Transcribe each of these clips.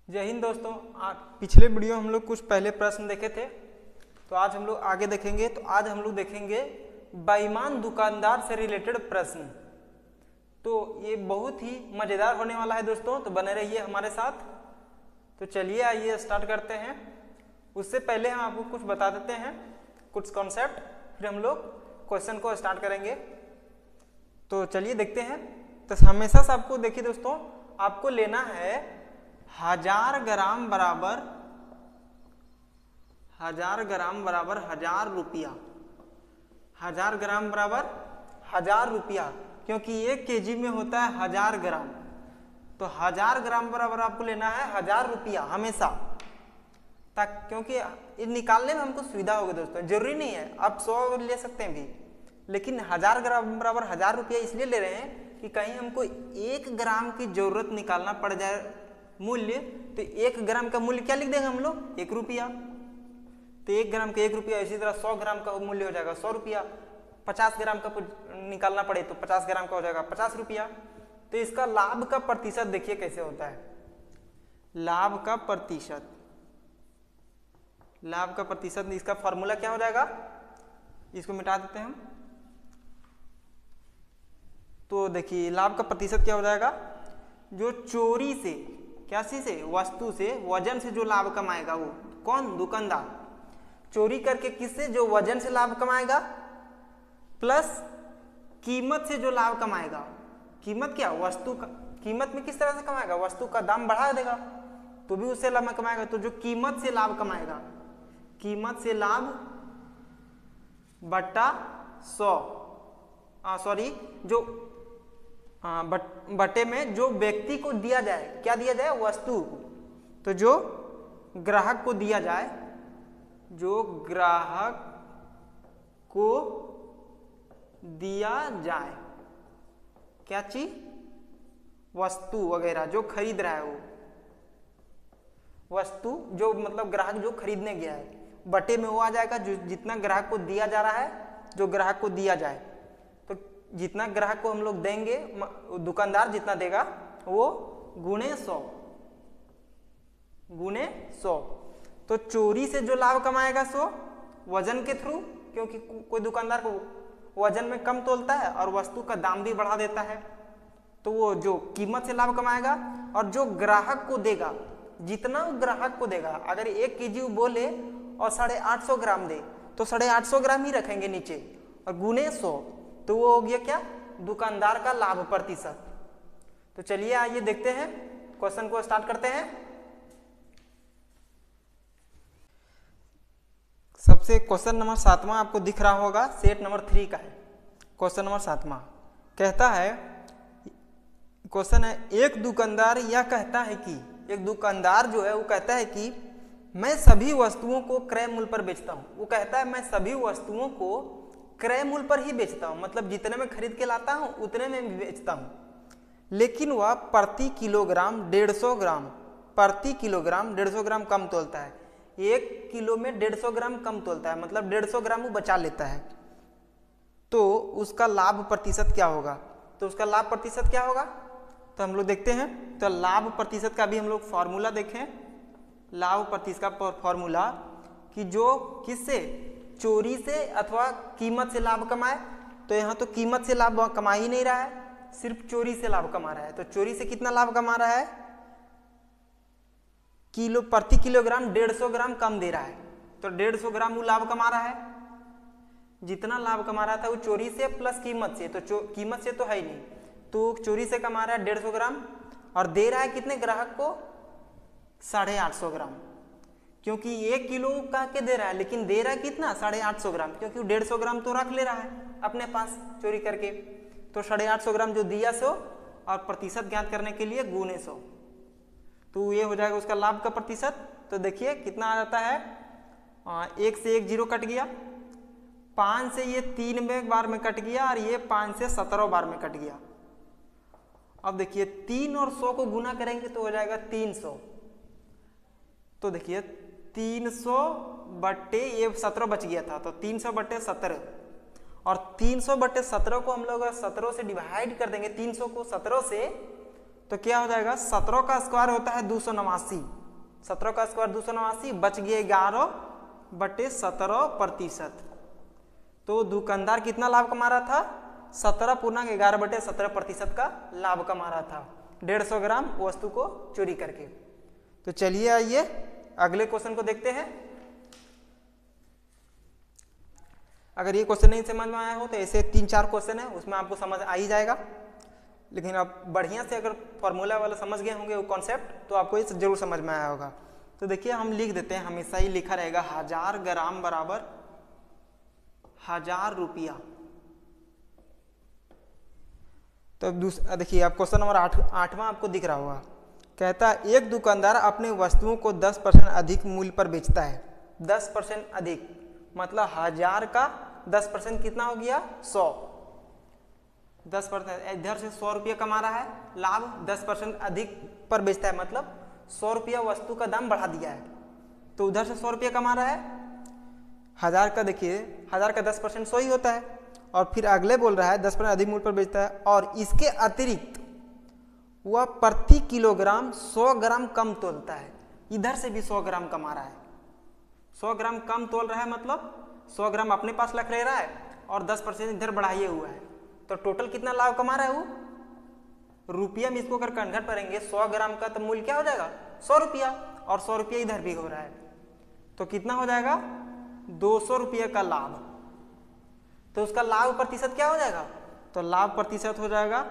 जय हिंद दोस्तों। पिछले वीडियो हम लोग कुछ पहले प्रश्न देखे थे, तो आज हम लोग आगे देखेंगे। तो आज हम लोग देखेंगे बेईमान दुकानदार से रिलेटेड प्रश्न। तो ये बहुत ही मज़ेदार होने वाला है दोस्तों, तो बने रहिए हमारे साथ। तो चलिए आइए स्टार्ट करते हैं। उससे पहले हम आपको कुछ बता देते हैं, कुछ कॉन्सेप्ट, फिर हम लोग क्वेश्चन को स्टार्ट करेंगे। तो चलिए देखते हैं। तो हमेशा से आपको देखिए दोस्तों, आपको लेना है 1000 ग्राम बराबर 1000 रुपया। 1000 ग्राम बराबर 1000 रुपया, क्योंकि 1 केजी में होता है 1000 ग्राम। तो 1000 ग्राम बराबर आपको लेना है 1000 रुपया हमेशा, तक क्योंकि ये निकालने में हमको सुविधा होगी दोस्तों। जरूरी नहीं है आप 100 ले सकते हैं भी, लेकिन 1000 ग्राम बराबर 1000 रुपया इसलिए ले रहे हैं कि कहीं हमको 1 ग्राम की जरूरत निकालना पड़ जाए मूल्य, तो 1 ग्राम का मूल्य क्या लिख देंगे हम लोग, 1 रुपया। तो 1 ग्राम का 1 रुपया, इसी तरह 100 ग्राम का मूल्य हो जाएगा 100 रुपया। 50 ग्राम का निकालना पड़े तो 50 ग्राम का हो जाएगा 50 रुपया। तो इसका लाभ का प्रतिशत देखिए कैसे होता है। लाभ का प्रतिशत इसका फॉर्मूला क्या हो जाएगा, इसको मिटा देते हैं हम। तो देखिए लाभ का प्रतिशत क्या हो जाएगा, जो चोरी से, क्या चीज से, वस्तु से, वजन से जो लाभ कमाएगा वो कौन, दुकानदार। चोरी करके किससे, जो वजन से लाभ कमाएगा, प्लस कीमत से जो लाभ कमाएगा। कीमत क्या, वस्तु का कीमत में किस तरह से कमाएगा, वस्तु का दाम बढ़ा देगा तो भी उससे लाभ कमाएगा। तो जो कीमत से लाभ कमाएगा, कीमत से लाभ बटा 100, सॉरी जो बटे में जो व्यक्ति को दिया जाए, क्या दिया जाए, वस्तु। तो जो ग्राहक को दिया जाए, जो ग्राहक को दिया जाए, क्या चीज, वस्तु वगैरह जो खरीद रहा है वो वस्तु, जो मतलब ग्राहक जो खरीदने गया है, बटे में वो आ जाएगा जो जितना ग्राहक को दिया जा रहा है, जो ग्राहक को दिया जाए। तो जितना ग्राहक को हम लोग देंगे, दुकानदार जितना देगा वो गुणे 100। तो चोरी से जो लाभ कमाएगा 100, वजन के थ्रू, क्योंकि कोई दुकानदार को वजन में कम तोलता है और वस्तु का दाम भी बढ़ा देता है, तो वो जो कीमत से लाभ कमाएगा। और जो ग्राहक को देगा, जितना ग्राहक को देगा, अगर 1 केजी बोले और 850 ग्राम दे तो 850 ग्राम ही रखेंगे नीचे और गुणे 100, तो वो हो गया क्या, दुकानदार का लाभ प्रतिशत। तो चलिए आइए देखते हैं, क्वेश्चन को स्टार्ट करते हैं। सबसे क्वेश्चन नंबर 7वां आपको दिख रहा होगा, सेट नंबर 3 का है। क्वेश्चन नंबर 7वां कहता है, क्वेश्चन है, एक दुकानदार यह कहता है कि, एक दुकानदार जो है वो कहता है कि मैं सभी वस्तुओं को क्रय मूल्य पर बेचता हूँ। वो कहता है मैं सभी वस्तुओं को क्रय मूल्य पर ही बेचता हूँ, मतलब जितने में खरीद के लाता हूँ उतने में भी बेचता हूँ, लेकिन वह प्रति किलोग्राम 150 ग्राम कम तोलता है। 1 किलो में 150 ग्राम कम तोलता है, मतलब 150 ग्राम वो बचा लेता है। तो उसका लाभ प्रतिशत क्या होगा, तो उसका लाभ प्रतिशत क्या होगा, तो हम लोग देखते हैं। तो लाभ प्रतिशत का भी हम लोग फॉर्मूला देखें। लाभ प्रतिशत का फॉर्मूला कि जो किससे, चोरी से अथवा कीमत से लाभ कमाए, तो यहाँ तो कीमत से लाभ कमा ही नहीं रहा है, सिर्फ चोरी से लाभ कमा रहा है। तो चोरी से कितना लाभ कमा रहा है, प्रति किलोग्राम 150 ग्राम कम दे रहा है, तो 150 ग्राम वो लाभ कमा रहा है। जितना लाभ कमा रहा था वो चोरी से प्लस कीमत से, तो कीमत से तो है ही नहीं, तो चोरी से कमा रहा है 150 ग्राम और दे रहा है कितने, ग्राहक को 850 ग्राम, क्योंकि 1 किलो कह के दे रहा है, लेकिन दे रहा है कितना, 850 ग्राम, क्योंकि 150 ग्राम तो रख ले रहा है अपने पास चोरी करके। तो 850 ग्राम जो दिया 100 और प्रतिशत ज्ञात करने के लिए गुणे 100, तो ये हो जाएगा उसका लाभ का प्रतिशत। तो देखिए कितना आ जाता है, 1 से 1 0 कट गया, 5 से ये 3 बार में कट गया और ये 5 से 17 बार में कट गया। अब देखिए 3 और 100 को गुना करेंगे तो हो जाएगा 300। तो देखिए 300 बट्टे ये 17 बच गया था, तो 300 बट्टे 17, और 300 बट्टे 17 को हम लोग 17 से डिवाइड कर देंगे, 300 को 17 से, तो क्या हो जाएगा, 17 का स्क्वायर होता है 289, 17 का स्क्वायर 289, बच गए 11/17%। तो दुकानदार कितना लाभ कमा रहा था? 17.11/17% का लाभ कमा रहा था 150 ग्राम वस्तु को चोरी करके। तो चलिए आइए अगले क्वेश्चन को देखते हैं। अगर ये क्वेश्चन नहीं समझ में आया हो तो ऐसे 3-4 क्वेश्चन है, उसमें आपको समझ आ ही जाएगा। लेकिन आप बढ़िया से अगर फॉर्मूला वाला समझ गए होंगे वो कॉन्सेप्ट, तो आपको ये जरूर समझ में आया होगा। तो देखिए हम लिख देते हैं, हमेशा ही लिखा रहेगा 1000 ग्राम बराबर 1000 रुपया। तो देखिए आप क्वेश्चन नंबर 8वां आपको दिख रहा होगा। कहता है एक दुकानदार अपने वस्तुओं को 10% अधिक मूल्य पर बेचता है। 10% अधिक मतलब 1000 का 10% कितना हो गया? 100। 10% इधर से 100 रुपया कमा रहा है लाभ, 10% अधिक पर बेचता है मतलब 100 रुपया वस्तु का दाम बढ़ा दिया है, तो उधर से 100 रुपया कमा रहा है। 1000 का देखिए 1000 का 10% 100 ही होता है। और फिर अगले बोल रहा है 10% अधिक मूल्य पर बेचता है और इसके अतिरिक्त वह प्रति किलोग्राम 100 ग्राम कम तोलता है। इधर से भी 100 ग्राम कमा रहा है। 100 ग्राम कम तोल रहा है मतलब 100 ग्राम अपने पास रख ले रहा है और 10% इधर बढ़ाइए हुआ है। तो टोटल कितना लाभ कमा रहा है वो? रुपया में इसको अगर कन्वर्ट करेंगे 100 ग्राम का तो मूल्य क्या हो जाएगा? 100 रुपया, और 100 रुपया इधर भी हो रहा है, तो कितना हो जाएगा? 200 रुपये का लाभ। तो उसका लाभ प्रतिशत क्या हो जाएगा? तो लाभ प्रतिशत हो जाएगा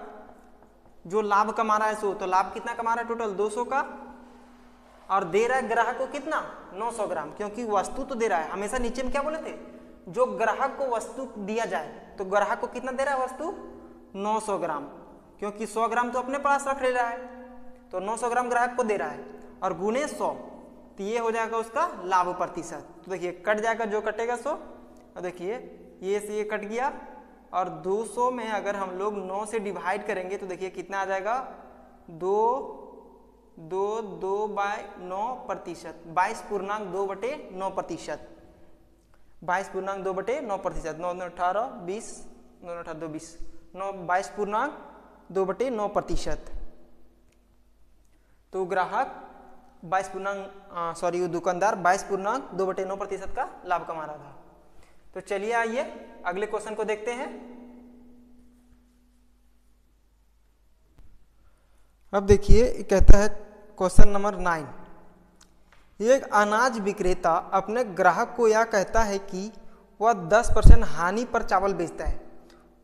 जो लाभ कमा रहा है सो, तो लाभ कितना कमा रहा है? टोटल 200 का, और दे रहा है ग्राहक को कितना? 900 ग्राम, क्योंकि वस्तु तो दे रहा है। हमेशा नीचे में क्या बोले थे? जो ग्राहक को वस्तु दिया जाए, तो ग्राहक को कितना दे रहा है वस्तु? 900 ग्राम, क्योंकि 100 ग्राम तो अपने पास रख ले रहा है, तो 900 ग्राम ग्राहक को दे रहा है और गुने 100, तो ये हो जाएगा उसका लाभ प्रतिशत। तो देखिए कट जाएगा जो कटेगा 100, और देखिए ये से ये कट गया, और 200 में अगर हम लोग 9 से डिवाइड करेंगे तो देखिए कितना आ जाएगा? 22/9%, 22.2/9%, 22.2/9%, 9 18 20, 9 18 2 20, 22.2/9%। तो ग्राहक वो दुकानदार 22.2/9% का लाभ कमा रहा था। तो चलिए आइए अगले क्वेश्चन को देखते हैं। अब देखिए कहता है क्वेश्चन नंबर 9, एक अनाज विक्रेता अपने ग्राहक को यह कहता है कि वह 10% हानि पर चावल बेचता है।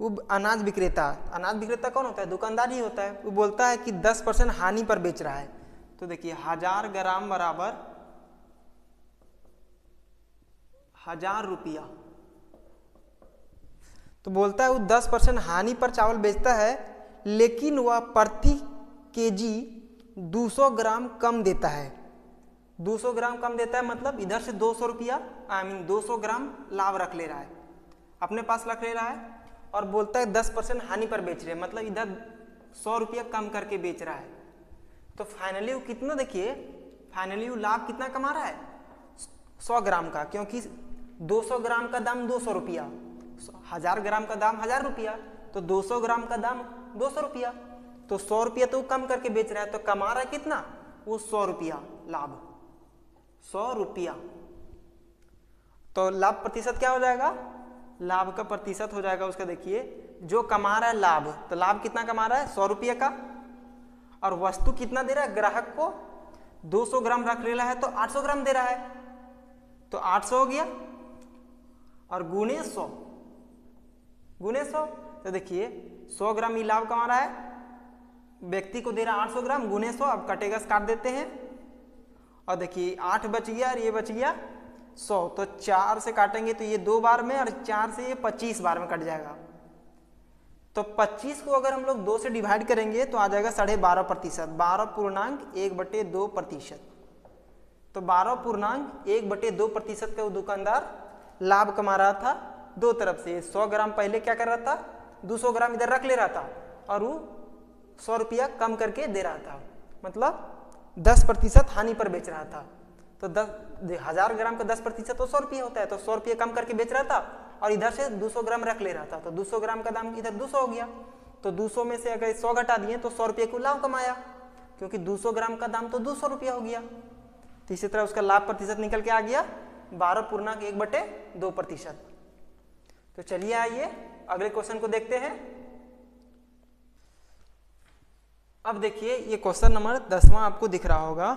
वो अनाज विक्रेता कौन होता है? दुकानदार ही होता है। वो बोलता है कि 10% हानि पर बेच रहा है। तो देखिए 1000 ग्राम बराबर 1000 रुपया। तो बोलता है वो 10% हानि पर चावल बेचता है, लेकिन वह प्रति केजी 200 ग्राम कम देता है। 200 ग्राम कम देता है मतलब इधर से 200 रुपया 200 ग्राम लाभ रख ले रहा है, अपने पास रख ले रहा है, और बोलता है 10% हानि पर बेच रहे हैं, मतलब इधर 100 रुपया कम करके बेच रहा है। तो फाइनली वो कितना, देखिए फाइनली वो लाभ कितना कमा रहा है? 100 ग्राम का, क्योंकि 200 ग्राम का दाम 200 रुपया, 1000 ग्राम का दाम 1000 रुपया, तो 200 ग्राम का दाम 200 रुपया, तो 100 रुपया तो कम करके बेच रहा है, तो कमा रहा है कितना? वो 100 रुपया लाभ, 100 रुपया। तो लाभ प्रतिशत क्या हो जाएगा? लाभ का प्रतिशत हो जाएगा उसका, देखिए जो कमा रहा है लाभ, तो लाभ कितना कमा रहा है? 100 रुपये का, और वस्तु कितना दे रहा है ग्राहक को? 200 ग्राम रख ले रहा है तो 800 ग्राम दे रहा है, तो 800 हो गया, और गुने 100, तो देखिए 100 ग्राम ही लाभ कमा रहा है, व्यक्ति को दे रहा है 800 ग्राम, गुने 100। अब कटेगा काट देते हैं, और देखिए 8 बच गया और ये बच गया 100, तो 4 से काटेंगे तो ये 2 बार में, और 4 से ये 25 बार में कट जाएगा। तो 25 को अगर हम लोग 2 से डिवाइड करेंगे तो आ जाएगा 12.5%, 12.1/2%। तो 12.1/2% का वो दुकानदार लाभ कमा रहा था दो तरफ से। 100 ग्राम पहले क्या कर रहा था? 200 ग्राम इधर रख ले रहा था, और वो 100 रुपया कम करके दे रहा था, मतलब 10% हानि पर बेच रहा था। तो 1000 ग्राम का 10% तो 100 रुपया होता है, तो 100 रुपया कम करके बेच रहा था, और इधर से 200 ग्राम रख ले रहा था, तो 200 ग्राम का दाम इधर 200 हो गया। तो 200 में से अगर 100 घटा दिए तो 100 रुपये को लाभ कमाया, क्योंकि 200 ग्राम का दाम तो 200 रुपया हो गया। तो इसी तरह उसका लाभ प्रतिशत निकल के आ गया 12.1/2%। तो चलिए आइए अगले क्वेश्चन को देखते हैं। अब देखिए ये क्वेश्चन नंबर 10वां आपको दिख रहा होगा।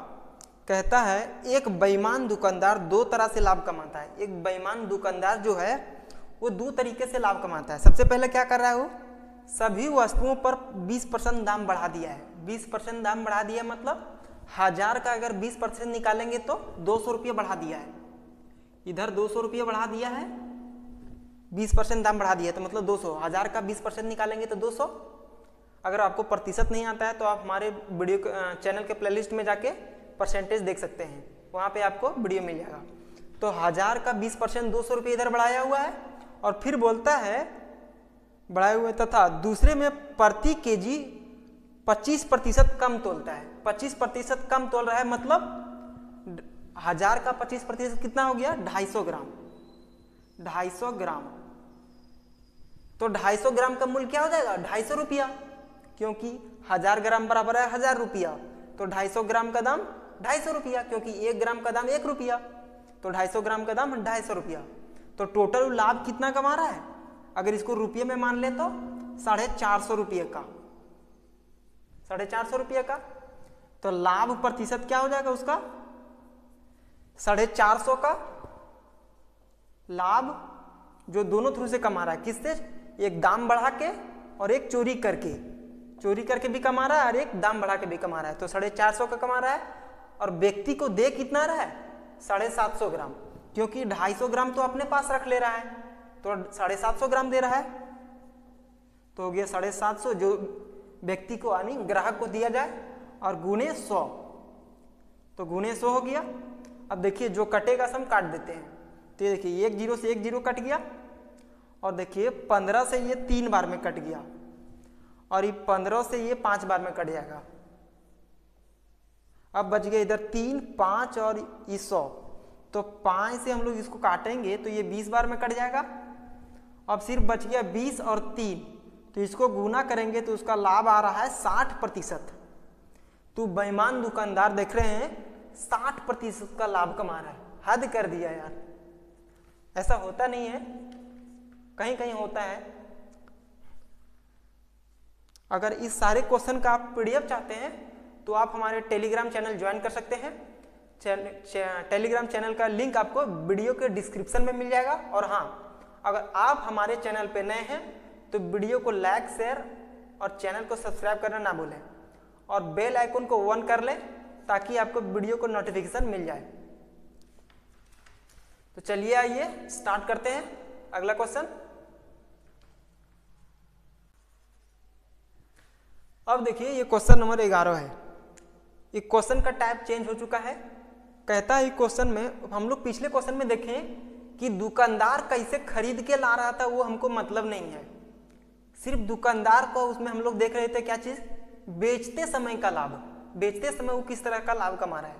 कहता है एक बेईमान दुकानदार दो तरह से लाभ कमाता है। एक बेईमान दुकानदार जो है वो दो तरीके से लाभ कमाता है। सबसे पहले क्या कर रहा है, वो सभी वस्तुओं पर 20% दाम बढ़ा दिया है। 20% दाम बढ़ा दिया मतलब 1000 का अगर 20% निकालेंगे तो 200 रुपये बढ़ा दिया है। इधर 200 रुपये बढ़ा दिया है, 20% दाम बढ़ा दिया है तो मतलब 200। 1000 का 20% निकालेंगे तो 200। अगर आपको प्रतिशत नहीं आता है तो आप हमारे वीडियो चैनल के प्लेलिस्ट में जाके परसेंटेज देख सकते हैं, वहाँ पे आपको वीडियो मिल जाएगा। तो 1000 का 20% 200 रुपये इधर बढ़ाया हुआ है और फिर बोलता है बढ़ाए हुए तथा दूसरे में प्रति केजी 25% कम तोलता है। 25% कम तोल रहा है मतलब 1000 का 25% कितना हो गया, 250 ग्राम। 250 ग्राम तो 250 ग्राम का मूल्य क्या हो जाएगा, 250 रुपया, क्योंकि 1000 ग्राम बराबर है 1000 रुपया। तो 250 ग्राम का दाम 250 रुपया, क्योंकि 1 ग्राम का दाम 1 रुपया। तो 250 ग्राम का दाम 250 रुपया। तो टोटल लाभ कितना कमा रहा है, अगर इसको रुपये में मान ले तो 450 रुपये का, 450 रुपये का। तो लाभ प्रतिशत क्या हो जाएगा उसका, 450 का लाभ जो दोनों थ्रू से कमा रहा है। किससे, एक दाम बढ़ा के और एक चोरी करके भी कमा रहा है और एक दाम बढ़ा के भी कमा रहा है। तो 450 का कमा रहा है और व्यक्ति को दे कितना रहा है, 750 ग्राम, क्योंकि 250 ग्राम तो अपने पास रख ले रहा है तो 750 ग्राम दे रहा है। तो हो गया 750 जो व्यक्ति को यानी ग्राहक को दिया जाए और गुणे 100, तो गुणे 100 हो गया। अब देखिए जो कटेगा सब काट देते हैं। तो ये देखिए 1 0 से 1 0 कट गया और देखिए 15 से ये 3 बार में कट गया और ये 15 से ये 5 बार में कट जाएगा। अब बच गए इधर 3 5 और ये 100। तो 5 से हम लोग इसको काटेंगे तो ये 20 बार में कट जाएगा। अब सिर्फ बच गया 20 और 3, तो इसको गुना करेंगे तो उसका लाभ आ रहा है 60%। तो बेईमान दुकानदार देख रहे हैं 60% का लाभ कमा रहा है। हद कर दिया यार, ऐसा होता नहीं है, कहीं कहीं होता है। अगर इस सारे क्वेश्चन का आप पीडीएफ चाहते हैं तो आप हमारे टेलीग्राम चैनल ज्वाइन कर सकते हैं। टेलीग्राम चैनल का लिंक आपको वीडियो के डिस्क्रिप्शन में मिल जाएगा। और हाँ, अगर आप हमारे चैनल पे नए हैं तो वीडियो को लाइक शेयर और चैनल को सब्सक्राइब करना ना भूलें और बेल आइकन को ऑन कर लें ताकि आपको वीडियो को नोटिफिकेशन मिल जाए। तो चलिए आइए स्टार्ट करते हैं अगला क्वेश्चन। अब देखिए ये क्वेश्चन नंबर 11 है। ये क्वेश्चन का टाइप चेंज हो चुका है। कहता है क्वेश्चन में, हम लोग पिछले क्वेश्चन में देखें कि दुकानदार कैसे खरीद के ला रहा था वो हमको मतलब नहीं है, सिर्फ दुकानदार को उसमें हम लोग देख रहे थे क्या चीज, बेचते समय का लाभ, बेचते समय वो किस तरह का लाभ कमा रहा है।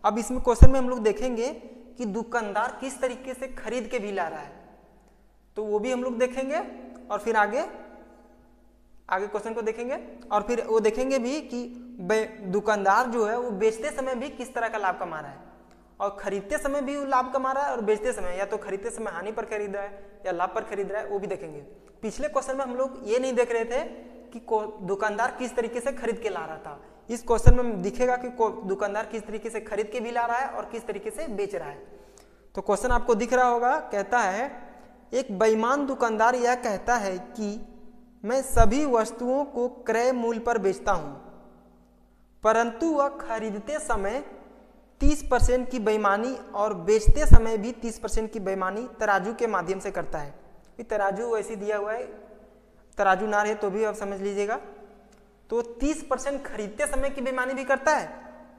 अब इसमें क्वेश्चन में हम लोग देखेंगे कि दुकानदार किस तरीके से खरीद के भी ला रहा है, तो वो भी हम लोग देखेंगे और फिर आगे क्वेश्चन को देखेंगे और फिर वो देखेंगे भी कि दुकानदार जो है वो बेचते समय भी किस तरह का लाभ कमा रहा है और खरीदते समय भी वो लाभ कमा रहा है और बेचते समय या तो खरीदते समय हानि पर खरीद रहा है या लाभ पर खरीद रहा है, वो भी देखेंगे। पिछले क्वेश्चन में हम लोग ये नहीं देख रहे थे कि दुकानदार किस तरीके से खरीद के ला रहा था। इस क्वेश्चन में दिखेगा कि दुकानदार किस तरीके से खरीद के भी ला रहा है और किस तरीके से बेच रहा है। तो क्वेश्चन आपको दिख रहा होगा, कहता है एक बेईमान दुकानदार यह कहता है कि मैं सभी वस्तुओं को क्रय मूल्य पर बेचता हूं, परंतु वह खरीदते समय 30% की बेईमानी और बेचते समय भी 30% की बेईमानी तराजू के माध्यम से करता है। तराजू वैसे दिया हुआ है, तराजू ना रहे तो भी आप समझ लीजिएगा। तो 30% खरीदते समय की बेईमानी भी करता है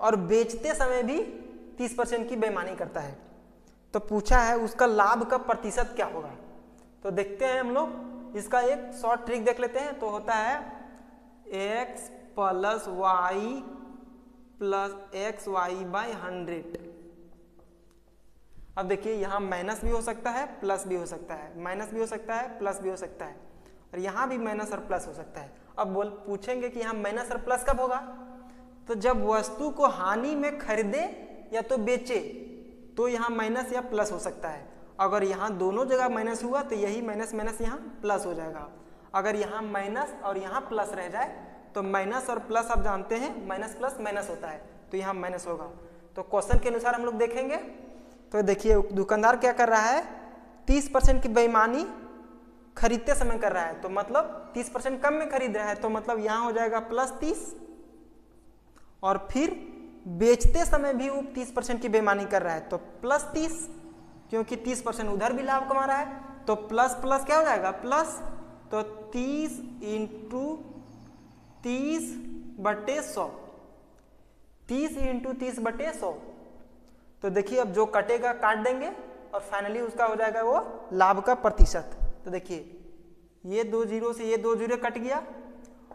और बेचते समय भी 30% की बेईमानी करता है। तो पूछा है उसका लाभ का प्रतिशत क्या होगा। तो देखते हैं हम लोग, इसका एक शॉर्ट ट्रिक देख लेते हैं। तो होता है x + y + xy/100। अब देखिए यहाँ माइनस भी हो सकता है प्लस भी हो सकता है, माइनस भी हो सकता है प्लस भी हो सकता है और यहाँ भी माइनस और प्लस हो सकता है। अब पूछेंगे कि यहाँ माइनस और प्लस कब होगा, तो जब वस्तु को हानि में खरीदे या तो बेचे तो यहाँ माइनस या प्लस हो सकता है। अगर यहाँ दोनों जगह माइनस हुआ तो यही माइनस माइनस यहाँ प्लस हो जाएगा। अगर यहाँ माइनस और यहाँ प्लस रह जाए तो माइनस और प्लस आप जानते हैं माइनस प्लस माइनस होता है, तो यहाँ माइनस होगा। तो क्वेश्चन के अनुसार हम लोग देखेंगे। तो देखिए दुकानदार क्या कर रहा है, 30% की बेईमानी खरीदते समय कर रहा है, तो मतलब 30% कम में खरीद रहा है, तो मतलब यहाँ हो जाएगा +30। और फिर बेचते समय भी वो 30% की बेईमानी कर रहा है तो +30, क्योंकि 30% उधर भी लाभ कमा रहा है, तो प्लस प्लस क्या हो जाएगा प्लस, तो 30 × 30/100, 30 × 30/100। तो देखिए अब जो कटेगा काट देंगे और फाइनली उसका हो जाएगा वो लाभ का प्रतिशत। तो देखिए ये 2 जीरो से ये 2 जीरो कट गया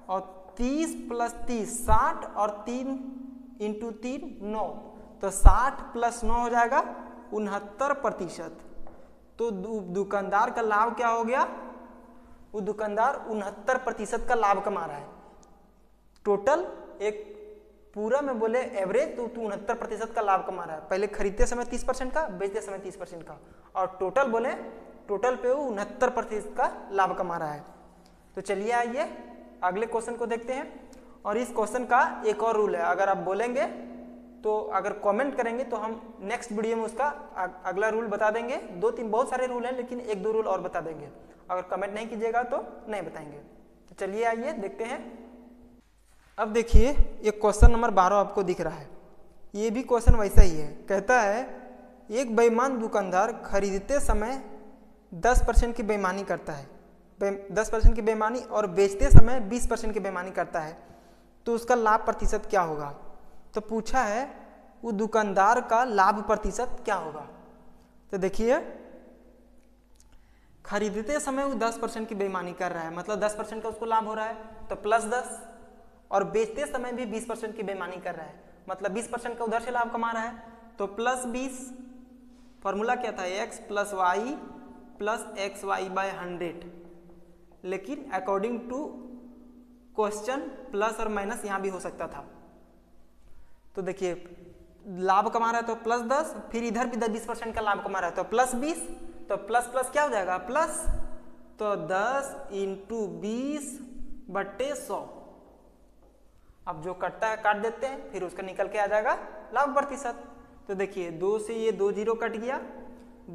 और 30 + 30 60 और 3 × 3 9, तो 60 + 9 हो जाएगा 69%। तो दुकानदार का लाभ क्या हो गया, वो दुकानदार 69% का लाभ कमा रहा है। टोटल एक पूरा में बोले एवरेज तो 69% का लाभ कमा रहा है। पहले खरीदते समय 30% का, बेचते समय 30% का, और टोटल बोले टोटल पे वो 69% का लाभ कमा रहा है। तो चलिए आइए अगले क्वेश्चन को देखते हैं। और इस क्वेश्चन का एक और रूल है, अगर आप बोलेंगे तो अगर कमेंट करेंगे तो हम नेक्स्ट वीडियो में उसका अगला रूल बता देंगे। 2-3 बहुत सारे रूल हैं लेकिन 1-2 रूल और बता देंगे। अगर कमेंट नहीं कीजिएगा तो नहीं बताएंगे। तो चलिए आइए देखते हैं। अब देखिए ये क्वेश्चन नंबर 12 आपको दिख रहा है, ये भी क्वेश्चन वैसा ही है। कहता है एक बेईमान दुकानदार खरीदते समय 10% की बेईमानी करता है, 10% की बेईमानी, और बेचते समय 20% की बेईमानी करता है, तो उसका लाभ प्रतिशत क्या होगा। तो पूछा है वो दुकानदार का लाभ प्रतिशत क्या होगा। तो देखिए खरीदते समय वो 10% की बेईमानी कर रहा है, मतलब 10% का उसको लाभ हो रहा है, तो +10, और बेचते समय भी 20% की बेईमानी कर रहा है, मतलब 20% का उधर से लाभ कमा रहा है, तो +20। फॉर्मूला क्या था, x + y + xy/100, लेकिन अकॉर्डिंग टू क्वेश्चन प्लस और माइनस यहाँ भी हो सकता था। तो देखिए लाभ कमा रहा है तो +10, फिर इधर भी 20% का लाभ कमा रहा है तो +20, तो प्लस प्लस क्या हो जाएगा प्लस, तो 10 × 20/100। अब जो कटता है काट देते हैं, फिर उसका निकल के आ जाएगा लाभ प्रतिशत। तो देखिए 2 से ये 2 जीरो कट गया,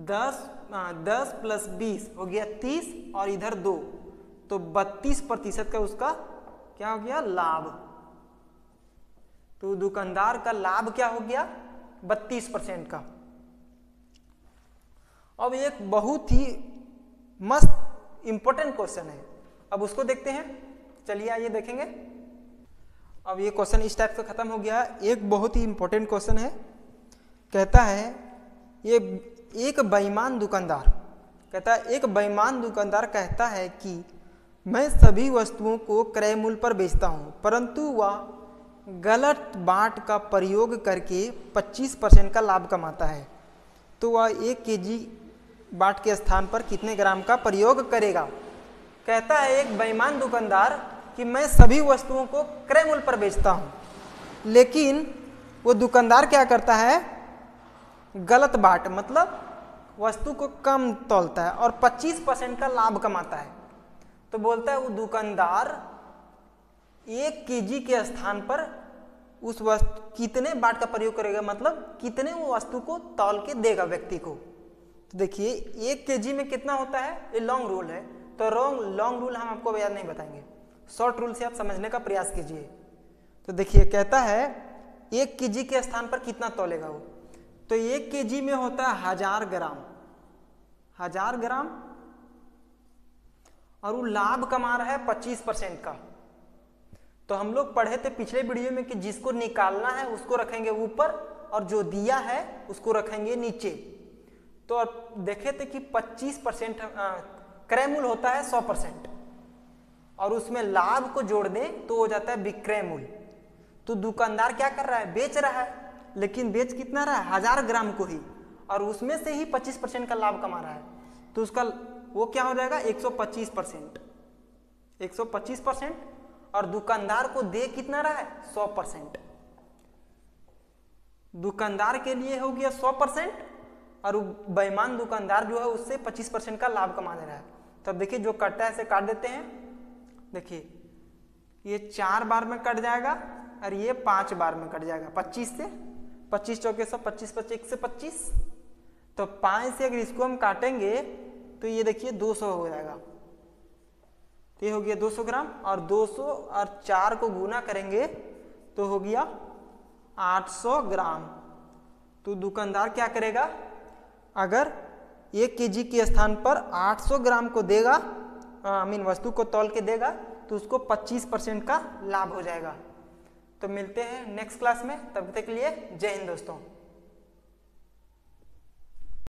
10 + 20 हो गया 30, और इधर 2, तो 32% का उसका क्या हो गया लाभ। तो दुकानदार का लाभ क्या हो गया 32% का। अब एक बहुत ही मस्त इंपॉर्टेंट क्वेश्चन है, अब उसको देखते हैं। चलिए आइए देखेंगे। अब ये क्वेश्चन इस टाइप से खत्म हो गया। एक बहुत ही इंपॉर्टेंट क्वेश्चन है, कहता है ये एक बेईमान दुकानदार, कहता है एक बेईमान दुकानदार कहता है कि मैं सभी वस्तुओं को क्रय मूल्य पर बेचता हूं, परंतु वह गलत बाट का प्रयोग करके 25% का लाभ कमाता है, तो वह 1 kg बाट के स्थान पर कितने ग्राम का प्रयोग करेगा। कहता है एक बेईमान दुकानदार कि मैं सभी वस्तुओं को क्रय मूल्य पर बेचता हूं, लेकिन वो दुकानदार क्या करता है गलत बाट, मतलब वस्तु को कम तौलता है और 25% का लाभ कमाता है। तो बोलता है वो दुकानदार 1 kg के स्थान पर उस वस्तु कितने बाट का प्रयोग करेगा, मतलब कितने वो वस्तु को तौल के देगा व्यक्ति को। तो देखिए 1 kg में कितना होता है, ये लॉन्ग रूल है, तो लॉन्ग रूल हम आपको याद नहीं बताएंगे, शॉर्ट रूल से आप समझने का प्रयास कीजिए। तो देखिए कहता है 1 kg के स्थान पर कितना तौलेगा वो, तो 1 kg में होता है 1000 ग्राम, 1000 ग्राम, और वो लाभ कमा रहा है 25% का। तो हम लोग पढ़े थे पिछले वीडियो में कि जिसको निकालना है उसको रखेंगे ऊपर और जो दिया है उसको रखेंगे नीचे। तो अब देखे थे कि 25% क्रय मूल्य होता है 100%, और उसमें लाभ को जोड़ दें तो हो जाता है विक्रय मूल्य। तो दुकानदार क्या कर रहा है, बेच रहा है, लेकिन बेच कितना रहा है 1000 ग्राम को ही, और उसमें से ही 25% का लाभ कमा रहा है, तो उसका वो क्या हो जाएगा 125%, 125%, और दुकानदार को दे कितना रहा है 100%। दुकानदार के लिए हो गया 100% और बेईमान दुकानदार जो है उससे 25% का लाभ कमा ले रहा है। तब देखिए जो कटता है ऐसे काट देते हैं। देखिए ये 4 बार में कट जाएगा और ये 5 बार में कट जाएगा। 25 से 25 चौके 100, 25 25 से 25, तो 5 से अगर इसको हम काटेंगे तो ये देखिए 200 हो जाएगा। तो ये हो गया 200 ग्राम और 200 और 4 को गुना करेंगे तो हो गया 800 ग्राम। तो दुकानदार क्या करेगा, अगर 1 केजी के स्थान पर 800 ग्राम को देगा, वस्तु को तौल के देगा, तो उसको 25% का लाभ हो जाएगा। तो मिलते हैं नेक्स्ट क्लास में, तब तक के लिए जय हिंद दोस्तों।